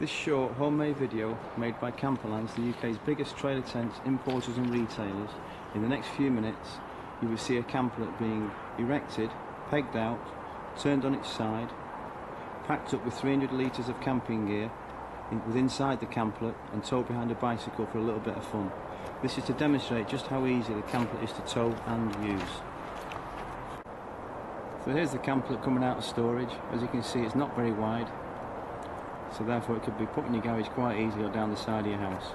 This short homemade video, made by Camplet, the UK's biggest trailer tent importers and retailers. In the next few minutes you will see a Camplet being erected, pegged out, turned on its side, packed up with 300 litres of camping gear inside the Camplet and towed behind a bicycle for a little bit of fun. This is to demonstrate just how easy the Camplet is to tow and use. So here's the Camplet coming out of storage. As you can see, it's not very wide, so therefore it could be put in your garage quite easily or down the side of your house.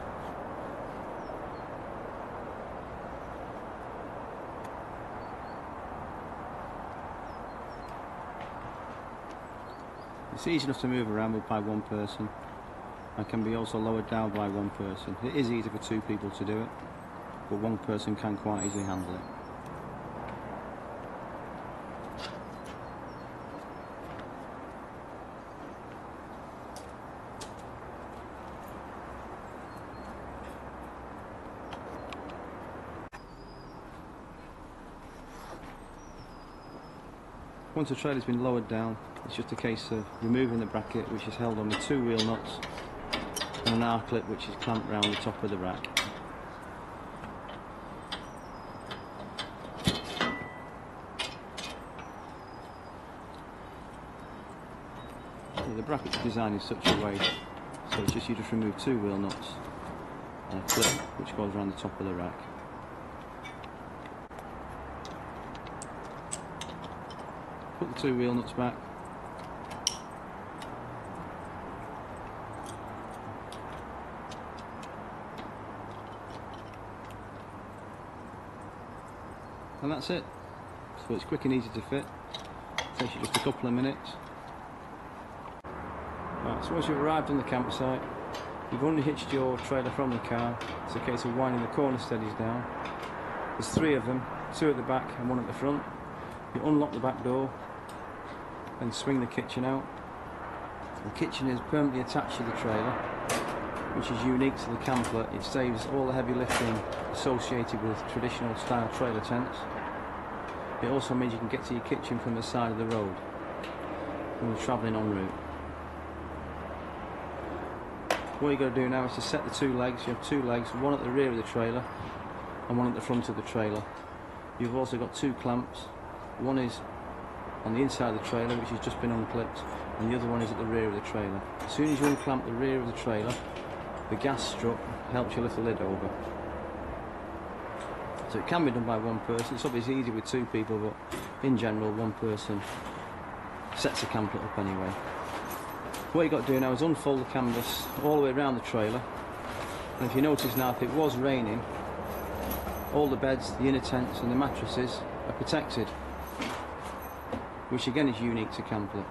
It's easy enough to move around with by one person and can be also lowered down by one person. It is easy for two people to do it, but one person can quite easily handle it. Once the trailer's been lowered down, it's just a case of removing the bracket, which is held on with two wheel nuts and an R-clip which is clamped round the top of the rack. The bracket's designed in such a way so it's just you just remove two wheel nuts and a clip which goes around the top of the rack. Put the two wheel nuts back. And that's it. So it's quick and easy to fit. Takes you just a couple of minutes. Right, so once you've arrived on the campsite, you've unhitched your trailer from the car. It's a case of winding the corner steadies down. There's three of them, two at the back and one at the front. You unlock the back door and swing the kitchen out. The kitchen is permanently attached to the trailer, which is unique to the Camplet. It saves all the heavy lifting associated with traditional style trailer tents. It also means you can get to your kitchen from the side of the road when you're travelling en route. What you've got to do now is to set the two legs. You have two legs, one at the rear of the trailer and one at the front of the trailer. You've also got two clamps. One is on the inside of the trailer, which has just been unclipped, and the other one is at the rear of the trailer. As soon as you unclamp the rear of the trailer, the gas strut helps you lift the lid over. So it can be done by one person. It's obviously easy with two people, but in general one person sets the Camplet up anyway. What you've got to do now is unfold the canvas all the way around the trailer, and if you notice now, if it was raining, all the beds, the inner tents and the mattresses are protected, which again is unique to Camplet.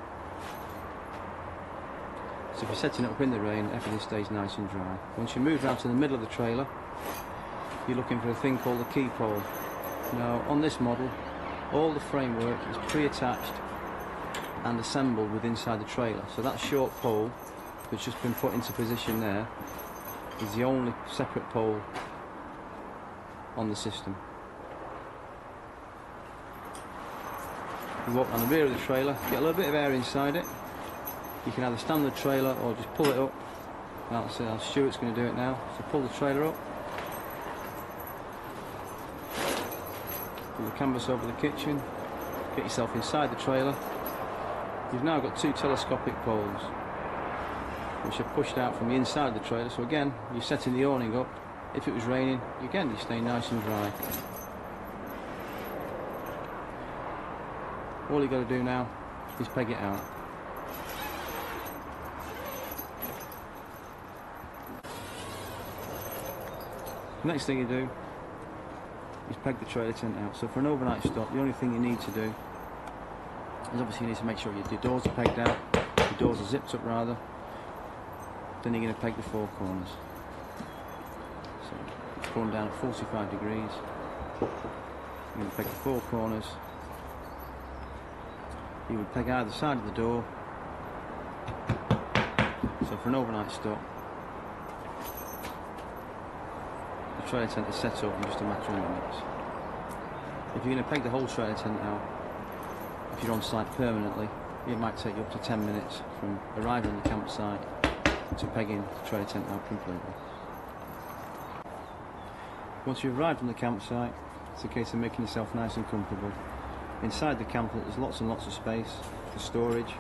So if you're setting it up in the rain, everything stays nice and dry. Once you move out to the middle of the trailer, you're looking for a thing called the key pole. Now on this model, all the framework is pre-attached and assembled with inside the trailer. So that short pole that's just been put into position there is the only separate pole on the system. You walk on the rear of the trailer, get a little bit of air inside it. You can either stand the trailer or just pull it up. That's how Stuart's going to do it now. So pull the trailer up. Pull the canvas over the kitchen. Get yourself inside the trailer. You've now got two telescopic poles which are pushed out from the inside of the trailer. So again, you're setting the awning up. If it was raining, again, you stay nice and dry. All you've got to do now is peg it out. The next thing you do is peg the trailer tent out. So for an overnight stop, the only thing you need to do is obviously you need to make sure your doors are pegged out, your doors are zipped up rather. Then you're going to peg the four corners. So it's going down at 45 degrees. You're going to peg the four corners. You would peg either side of the door. So for an overnight stop, the trailer tent is set up in just a matter of minutes. If you're going to peg the whole trailer tent out, if you're on site permanently, it might take you up to 10 minutes from arriving at the campsite to pegging the trailer tent out completely. Once you've arrived on the campsite, it's a case of making yourself nice and comfortable. Inside the camplet there's lots and lots of space for storage.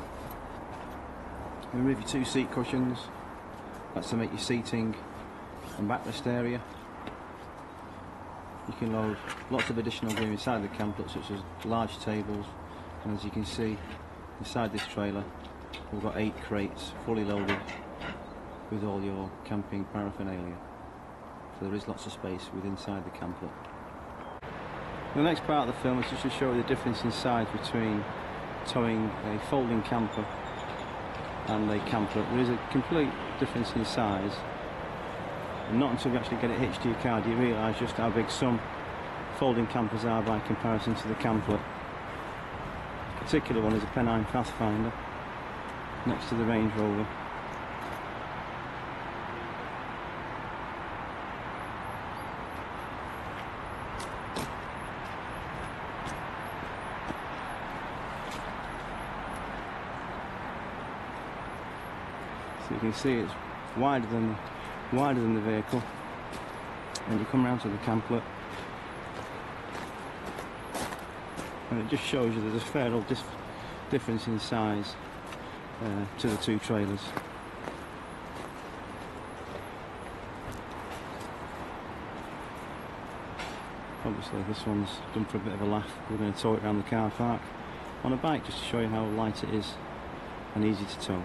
Remove your 2 seat cushions, that's to make your seating and backrest area. You can load lots of additional gear inside the camplet, such as large tables, and as you can see inside this trailer we've got 8 crates fully loaded with all your camping paraphernalia. So there is lots of space within inside the camplet. The next part of the film is just to show you the difference in size between towing a folding camper and a camplet. There is a complete difference in size, and not until you actually get it hitched to your car do you realise just how big some folding campers are by comparison to the camplet. This particular one is a Pennine Pathfinder next to the Range Rover. So you can see it's wider than the vehicle, and you come round to the camplet and it just shows you there's a fair old difference in size to the 2 trailers. Obviously this one's done for a bit of a laugh. We're going to tow it around the car park on a bike just to show you how light it is and easy to tow.